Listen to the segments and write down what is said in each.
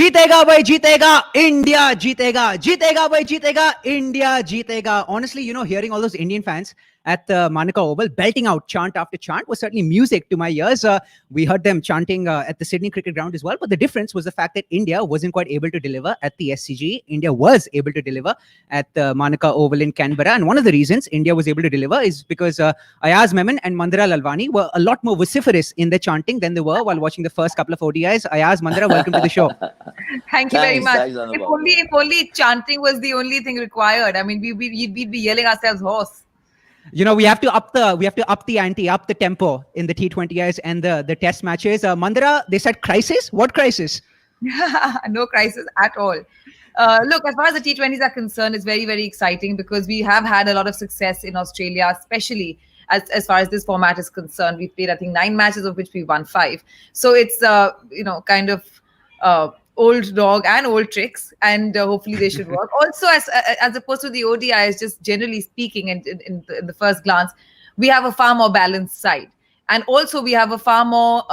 जीतेगा भाई जीतेगा India जीतेगा भाई जीतेगा India जीतेगा. Honestly, hearing all those Indian fans at the Manika Oval belting out chant after chant was certainly music to my ears. We heard them chanting at the Sydney Cricket Ground as well, but the difference was the fact that India wasn't quite able to deliver at the SCG. India was able to deliver at the Manika Oval in Canberra, and one of the reasons India was able to deliver is because Ayaz, Memon and Mandira Lalvani were a lot more vociferous in their chanting than they were while watching the first couple of ODIs. Ayaz, Mandira, welcome to the show. Thank you very much. Thanks, If only chanting was the only thing required. I mean, we'd be yelling ourselves hoarse. We have to up the ante, up the tempo in the T20Is and the test matches. Mandira, they said crisis. What crisis? No crisis at all. Look, as far as the T20s are concerned, it's very, very exciting because we have had a lot of success in Australia, especially as far as this format is concerned. We've played, I think, 9 matches, of which we won 5. So it's, kind of old dog and old tricks, and hopefully they should work. Also, as opposed to the ODIs, just generally speaking, and in the first glance, we have a far more balanced side. And also we have a far more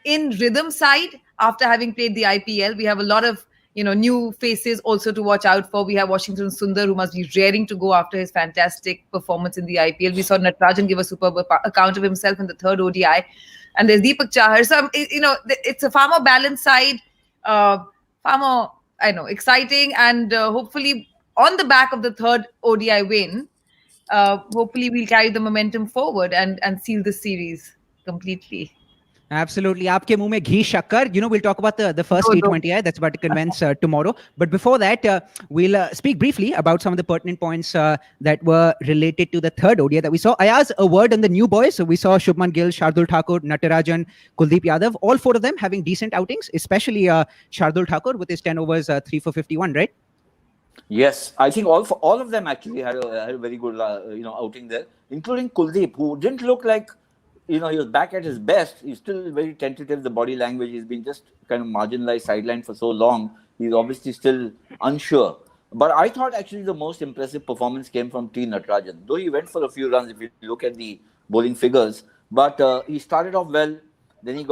in rhythm side. After having played the IPL, we have a lot of new faces also to watch out for. We have Washington Sundar, who must be raring to go after his fantastic performance in the IPL. We saw Natarajan give a superb account of himself in the third ODI. And there's Deepak Chahar. So, it's a far more balanced side, far more, exciting. And hopefully on the back of the third ODI win, hopefully we'll carry the momentum forward and seal the series completely. Absolutely. Aapke muh mein ghee shakkar. We'll talk about the first T20I that's about to commence tomorrow. But before that, we'll speak briefly about some of the pertinent points that were related to the third ODI that we saw. Ayaz, a word on the new boys. So we saw Shubman Gill, Shardul Thakur, Natarajan, Kuldeep Yadav, all 4 of them having decent outings, especially Shardul Thakur with his 10 overs, 3 for 51, right? Yes, I think all of them actually had a very good outing there, including Kuldeep, who didn't look like he was back at his best. He's still very tentative. The body language, he's been just kind of marginalized, sidelined for so long. He's obviously still unsure. But I thought actually the most impressive performance came from T. Natarajan. Though he went for a few runs, if you look at the bowling figures. But he started off well. Then he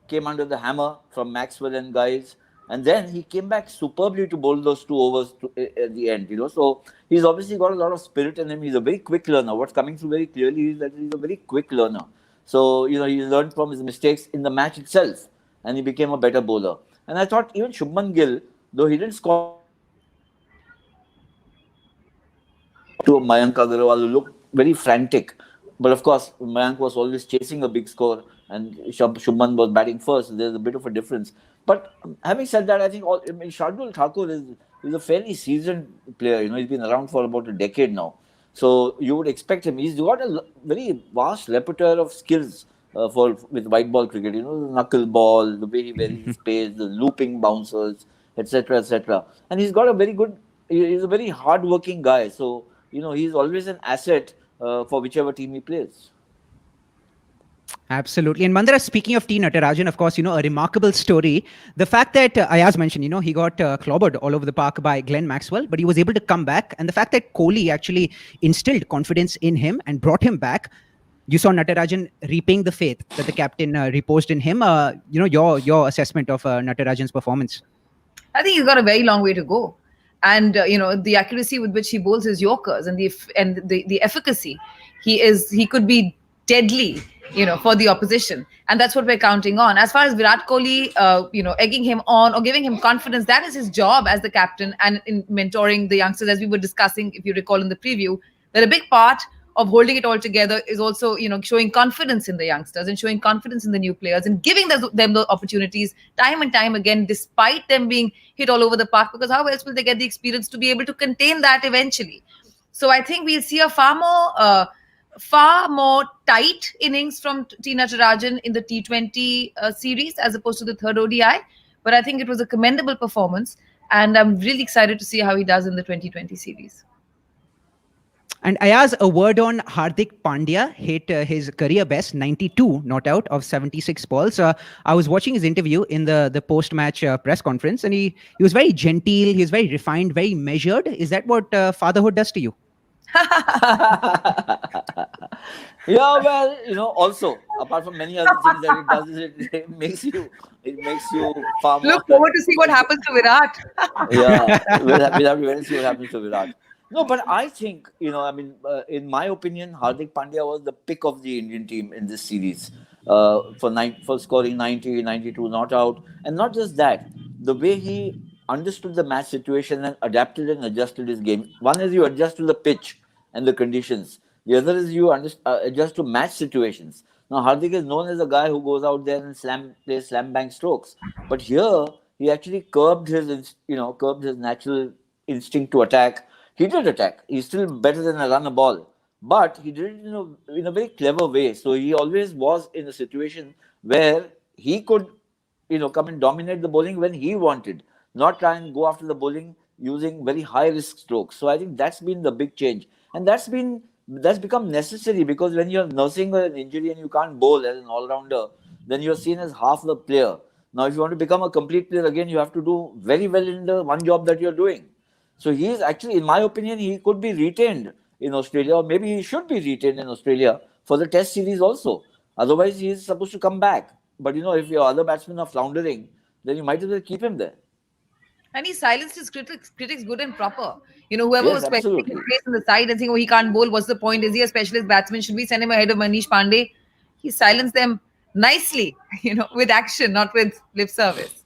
came under the hammer from Maxwell and guys. And then he came back superbly to bowl those 2 overs at the end. So he's obviously got a lot of spirit in him. He's a very quick learner. What's coming through very clearly is that he's a very quick learner. So, he learned from his mistakes in the match itself and he became a better bowler. And I thought even Shubman Gill, though he didn't score to Mayank Agarwal, who looked very frantic. But of course, Mayank was always chasing a big score and Shubman was batting first. So there's a bit of a difference. But having said that, I think Shardul Thakur is a fairly seasoned player. He's been around for about a decade now. So you would expect him. He's got a very vast repertoire of skills with white ball cricket. The knuckle ball, the way he varies his pace, the looping bouncers, etc., etc. And he's got he's a very hard-working guy. So, he's always an asset for whichever team he plays. Absolutely. And Mandira, speaking of T. Natarajan, of course, a remarkable story. The fact that Ayaz mentioned, he got clobbered all over the park by Glenn Maxwell, but he was able to come back. And the fact that Kohli actually instilled confidence in him and brought him back. You saw Natarajan repaying the faith that the captain reposed in him. Your assessment of Natarajan's performance. I think he's got a very long way to go. And, the accuracy with which he bowls his Yorkers and the efficacy, he could be deadly, for the opposition. And that's what we're counting on. As far as Virat Kohli, egging him on or giving him confidence, that is his job as the captain and in mentoring the youngsters, as we were discussing, if you recall in the preview, that a big part of holding it all together is also, showing confidence in the youngsters and showing confidence in the new players and giving them the opportunities time and time again, despite them being hit all over the park, because how else will they get the experience to be able to contain that eventually? So I think we'll see a far more tight innings from T. Natarajan in the T20 series as opposed to the third ODI. But I think it was a commendable performance. And I'm really excited to see how he does in the 2020 series. And Ayaz, a word on Hardik Pandya, hit his career best, 92 not out of 76 balls. I was watching his interview in the post-match press conference, and he was very genteel, he was very refined, very measured. Is that what fatherhood does to you? Yeah, well, also, apart apart from many other things that it does, is it makes you far more. Look forward to see what happens to Virat. Yeah, we'll have to wait and see what happens to Virat. No, but I think, in my opinion, Hardik Pandya was the pick of the Indian team in this series, for scoring 90, 92 not out. And not just that, the way he understood the match situation and adapted and adjusted his game. One is you adjust to the pitch and the conditions. The other is you adjust to match situations. Now, Hardik is known as a guy who goes out there and plays slam bang strokes. But here, he actually curbed his natural instinct to attack. He did attack. He's still better than a run a ball, but he did it in a very clever way. So he always was in a situation where he could, come and dominate the bowling when he wanted, not try and go after the bowling using very high risk strokes. So I think that's been the big change, and that's become necessary, because when you're nursing an injury and you can't bowl as an all-rounder, then you're seen as half the player. Now, if you want to become a complete player again, you have to do very well in the one job that you're doing. So he is actually, in my opinion, he could be retained in Australia, or maybe he should be retained in Australia for the Test series also. Otherwise, he is supposed to come back. But if your other batsmen are floundering, then you might as well keep him there. And he silenced his critics good and proper. Whoever Yes, was questioning his absolutely. place in the side and saying, oh, he can't bowl, what's the point? Is he a specialist batsman? Should we send him ahead of Manish Pandey? He silenced them nicely, with action, not with lip service.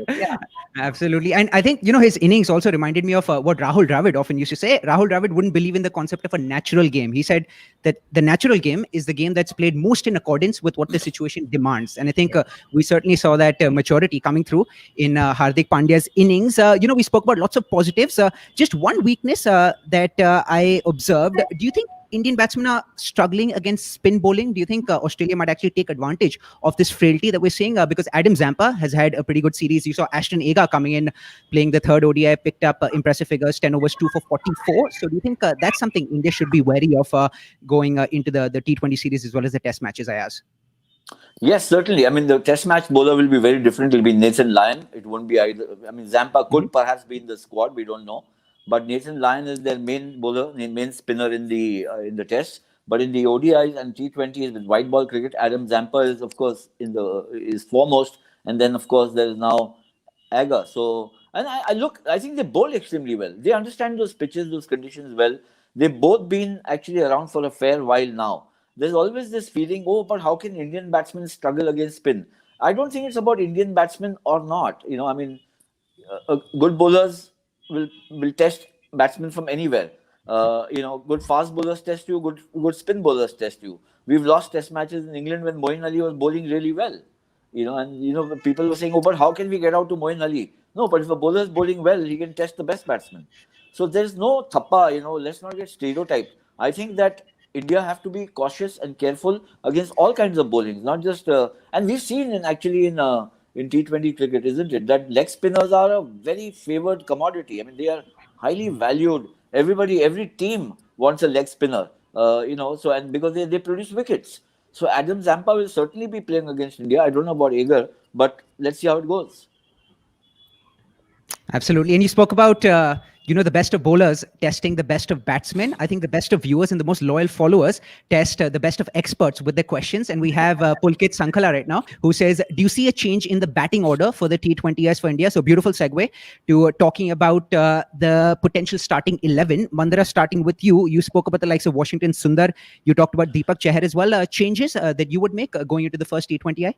Yeah. Absolutely. And I think, his innings also reminded me of what Rahul Dravid often used to say. Rahul Dravid wouldn't believe in the concept of a natural game. He said that the natural game is the game that's played most in accordance with what the situation demands. And I think we certainly saw that maturity coming through in Hardik Pandya's innings. We spoke about lots of positives. Just one weakness that I observed. Do you think Indian batsmen are struggling against spin bowling? Do you think Australia might actually take advantage of this frailty that we're seeing? Because Adam Zampa has had a pretty good series. You saw Ashton Agar coming in, playing the third ODI, picked up impressive figures, 10 overs, 2 for 44. So do you think that's something India should be wary of going into the T20 series as well as the Test matches, Ayaz? Yes, certainly. I mean, the Test match bowler will be very different. It will be Nathan Lyon. It won't be either. I mean, Zampa could perhaps be in the squad. We don't know. But Nathan Lyon is their main bowler, main spinner in the Test. But in the ODIs and T20s with white ball cricket, Adam Zampa is, of course, is foremost. And then, of course, there is now Agar. So, and I think they bowl extremely well. They understand those pitches, those conditions well. They've both been actually around for a fair while now. There's always this feeling, but how can Indian batsmen struggle against spin? I don't think it's about Indian batsmen or not. Good bowlers will test batsmen from anywhere. Good fast bowlers test you, good spin bowlers test you. We've lost Test matches in England when Moeen Ali was bowling really well. People were saying, but how can we get out to Moeen Ali? No, but if a bowler is bowling well, he can test the best batsman. So there's no thappa, let's not get stereotyped. I think that India have to be cautious and careful against all kinds of bowling, not just. And we've seen in T20 cricket, isn't it, that leg spinners are a very favoured commodity. I mean, they are highly valued. Every team wants a leg spinner. And because they produce wickets. So Adam Zampa will certainly be playing against India. I don't know about Agar, but let's see how it goes. Absolutely. And you spoke about, the best of bowlers testing the best of batsmen. I think the best of viewers and the most loyal followers test the best of experts with their questions. And we have Pulkit Sankhala right now, who says, do you see a change in the batting order for the T20Is for India? So beautiful segue to talking about the potential starting 11. Mandira, starting with you. You spoke about the likes of Washington Sundar. You talked about Deepak Chahar as well. Changes that you would make going into the first T20I?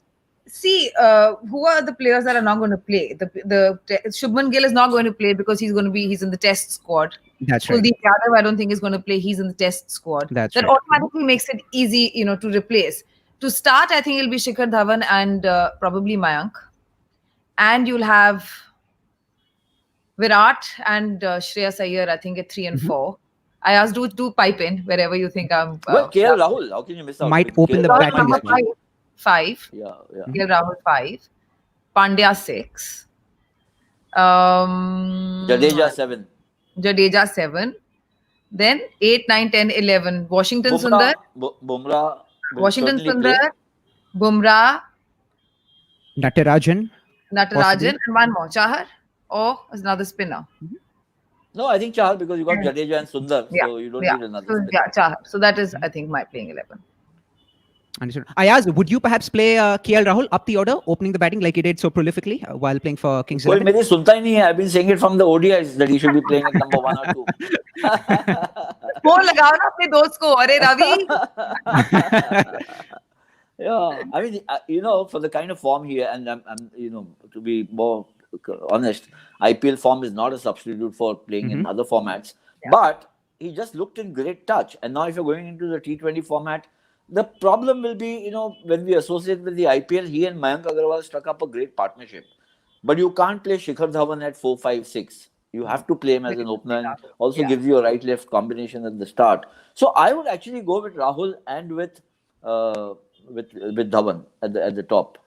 See, who are the players that are not going to play? The Shubman Gill is not going to play because he's in the Test squad. That's right. Kuldeep Yadav, I don't think is going to play. He's in the Test squad. That automatically makes it easy, to replace. To start, I think it'll be Shikhar Dhawan and probably Mayank, and you'll have Virat and Shreyas Iyer. I think at 3 and 4. Ayaz, do pipe in wherever you think I'm. KL Rahul, how can you miss out? Might open the batting. 5. Yeah. KL Rahul 5. Pandya 6. Jadeja 7. Then 8, 9, 10, 11. Washington Sundar. Bumrah. Washington Sundar. Bumrah. Natarajan. And one more. Chahar. Or another spinner. No, I think Chahar, because you got Jadeja and Sundar. So you don't need another spinner. Yeah, Chahar. So that is, I think, my playing 11. Understood. Ayaz, would you perhaps play KL Rahul up the order, opening the batting like he did so prolifically while playing for Kings कोई 11? मेरी सुनता ही नहीं है. I've been saying it from the ODIs that he should be playing at number 1 or 2. Phone लगाओ ना अपने दोस्त को, अरे Ravi. Yeah, I mean, for the kind of form here, and to be more honest, IPL form is not a substitute for playing in other formats. Yeah. But he just looked in great touch. And now, if you're going into the T20 format, the problem will be, when we associate with the IPL, he and Mayank Agarwal struck up a great partnership. But you can't play Shikhar Dhawan at 4, 5, 6. You have to play him as an opener, and also gives you a right-left combination at the start. So I would actually go with Rahul and with Dhawan at the top.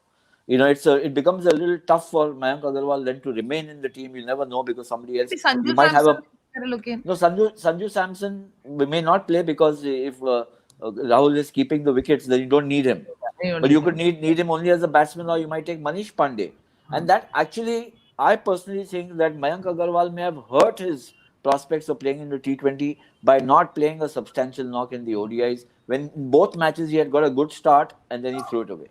It becomes a little tough for Mayank Agarwal then to remain in the team. You never know, because somebody else you might have a. No, Sanju Samson may not play, because if Rahul is keeping the wickets, then you don't need him. But you could need him only as a batsman, or you might take Manish Pandey. And that actually, I personally think that Mayank Agarwal may have hurt his prospects of playing in the T20 by not playing a substantial knock in the ODIs, when in both matches he had got a good start and then he threw it away.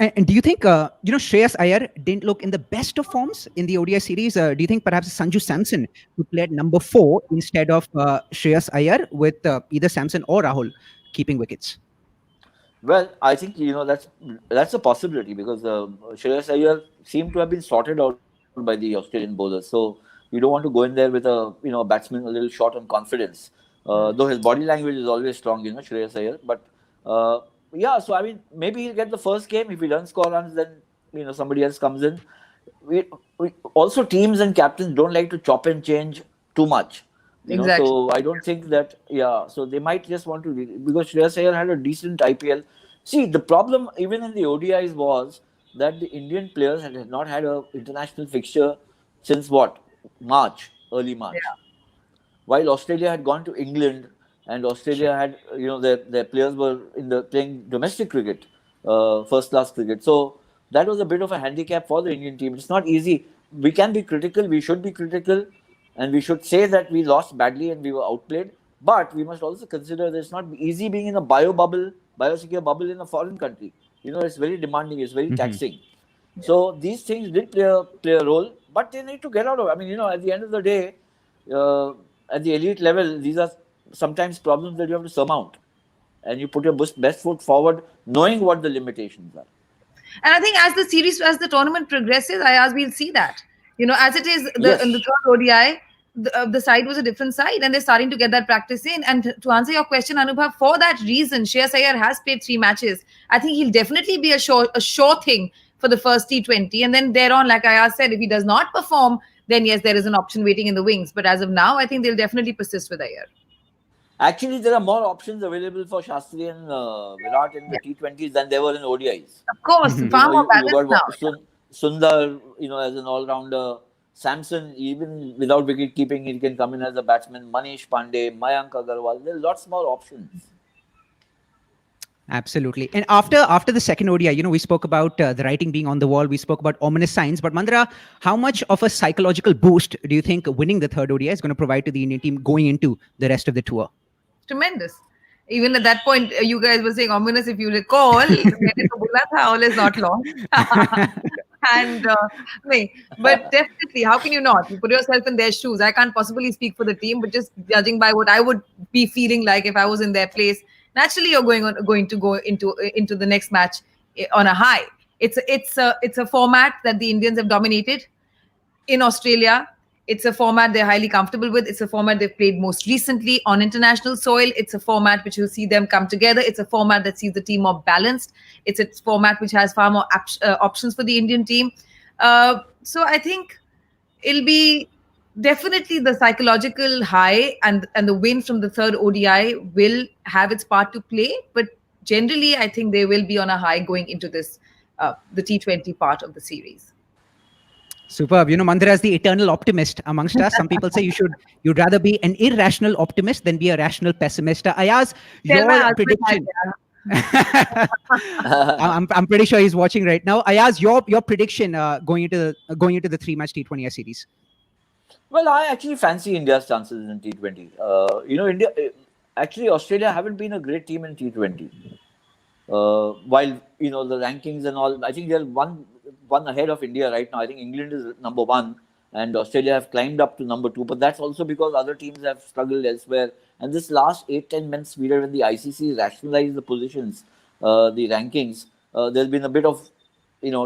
And do you think, Shreyas Iyer didn't look in the best of forms in the ODI series? Do you think perhaps Sanju Samson would play at number 4 instead of Shreyas Iyer, with either Samson or Rahul keeping wickets? Well, I think that's a possibility, because Shreyas Iyer seemed to have been sorted out by the Australian bowlers. So you don't want to go in there with a batsman a little short on confidence. Though his body language is always strong, Shreyas Iyer. But yeah, so I mean, maybe he'll get the first game. If he doesn't score runs, then somebody else comes in. We also, teams and captains don't like to chop and change too much. Exactly. So I don't think that, so they might just want to, because Shreyas Iyer had a decent IPL. See, the problem even in the ODIs was that the Indian players had not had an international fixture since early March. Yeah. While Australia had gone to England, and Australia had, their players were playing domestic cricket, first class cricket. So that was a bit of a handicap for the Indian team. It's not easy. We can be critical, we should be critical, and we should say that we lost badly and we were outplayed. But we must also consider that it's not easy being in a biosecure bubble in a foreign country. It's very demanding, it's very taxing. So these things did play a role, but they need to get out of it. I mean, at the end of the day, at the elite level, these are sometimes problems that you have to surmount. And you put your best foot forward, knowing what the limitations are. And I think as the tournament progresses, we'll see that. As it is in the third ODI, the side was a different side, and they're starting to get that practice in. And to answer your question, Anubhav, for that reason, Shreyas Iyer has played 3 matches. I think he'll definitely be a sure thing for the first T20. And then thereon, like Ayaz said, if he does not perform, then yes, there is an option waiting in the wings. But as of now, I think they'll definitely persist with Iyer. Actually, there are more options available for Shastri and Virat in the T20s than there were in ODIs. Of course, far more balanced now. Sundar, as an all-rounder. Samson, even without wicket keeping, he can come in as a batsman. Manish Pandey, Mayank Agarwal. There are lots more options. Absolutely. And after the second ODI, we spoke about the writing being on the wall. We spoke about ominous signs. But Mandira, how much of a psychological boost do you think winning the third ODI is going to provide to the Indian team going into the rest of the tour? Tremendous. Even at that point, you guys were saying ominous, if you recall. All is not long. And but definitely, how can you not? You put yourself in their shoes. I can't possibly speak for the team, but just judging by what I would be feeling like if I was in their place, naturally you're going to go into the next match on a high. It's a format that the Indians have dominated in Australia. It's a format they're highly comfortable with. It's a format they've played most recently on international soil. It's a format which will see them come together. It's a format that sees the team more balanced. It's a format which has far more options for the Indian team. So I think it'll be definitely the psychological high, and the win from the third ODI will have its part to play. But generally, I think they will be on a high going into this, the T20 part of the series. Superb. Mandira is the eternal optimist amongst us. Some people say you'd rather be an irrational optimist than be a rational pessimist. Ayaz, your prediction. I'm pretty sure he's watching right now. Ayaz, your prediction going into the 3-match T20I series. Well, I actually fancy India's chances in T20. India, actually Australia haven't been a great team in T20. While the rankings and all, I think they're one ahead of India right now. I think England is number 1, and Australia have climbed up to number 2. But that's also because other teams have struggled elsewhere. And this last 8-10 months period, when the ICC rationalized the positions, the rankings, there's been a bit of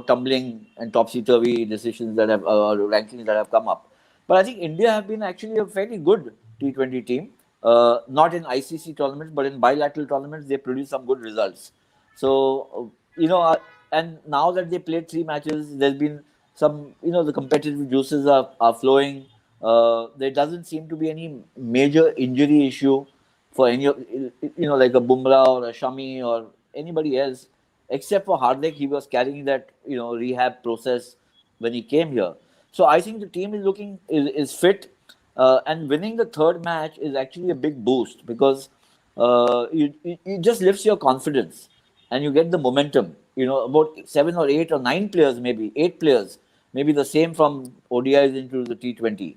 tumbling and topsy-turvy decisions that have rankings that have come up. But I think India have been actually a fairly good T20 team. Not in ICC tournaments, but in bilateral tournaments, they produce some good results. So, and now that they played 3 matches, there's been some, the competitive juices are flowing. There doesn't seem to be any major injury issue for any, like a Bumrah or a Shami or anybody else, except for Hardik. He was carrying that, rehab process when he came here. So I think the team is fit, and winning the 3rd match is actually a big boost because it just lifts your confidence and you get the momentum. About 7 or 8 or 9 players, maybe 8 players, maybe the same from ODIs into the T20.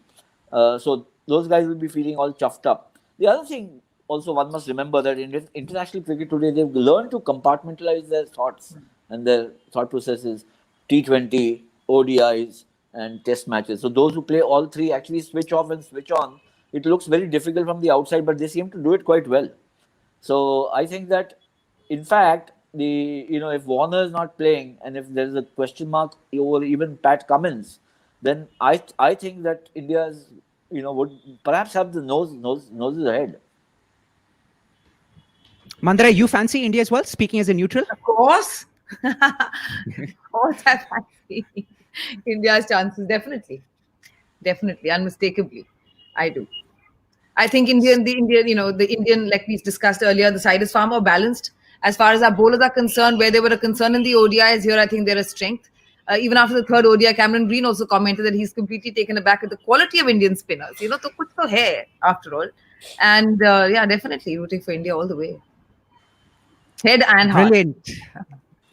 So those guys will be feeling all chuffed up. The other thing also one must remember that in international cricket today, they've learned to compartmentalize their thoughts and their thought processes. T20, ODIs, and test matches. So those who play all 3 actually switch off and switch on. It looks very difficult from the outside, but they seem to do it quite well. So I think that, in fact, if Warner is not playing and if there is a question mark over even Pat Cummins, then I think that India's would perhaps have the noses ahead. Mandira, you fancy India as well? Speaking as a neutral, of course. Of course, I fancy India's chances, definitely, unmistakably, I do. I think the Indian, like we discussed earlier, the side is far more balanced as far as our bowlers are concerned. Where they were a concern in the ODIs, here I think they're a strength. Even after the 3rd ODI, Cameron Green also commented that he's completely taken aback at the quality of Indian spinners. To kuch to hai after all, and definitely rooting for India all the way, head and heart. Brilliant.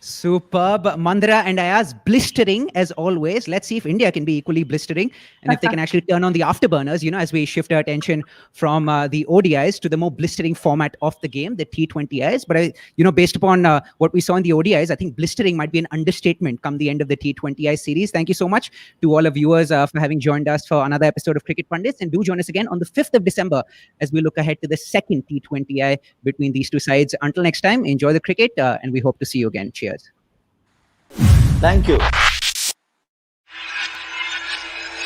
Superb. Mandira and Ayaz, blistering as always. Let's see if India can be equally blistering and if they can actually turn on the afterburners, as we shift our attention from the ODIs to the more blistering format of the game, the T20Is. But, based upon what we saw in the ODIs, I think blistering might be an understatement come the end of the T20I series. Thank you so much to all our viewers for having joined us for another episode of Cricket Pundits. And do join us again on the 5th of December as we look ahead to the second T20I between these 2 sides. Until next time, enjoy the cricket and we hope to see you again. Cheers. Thank you.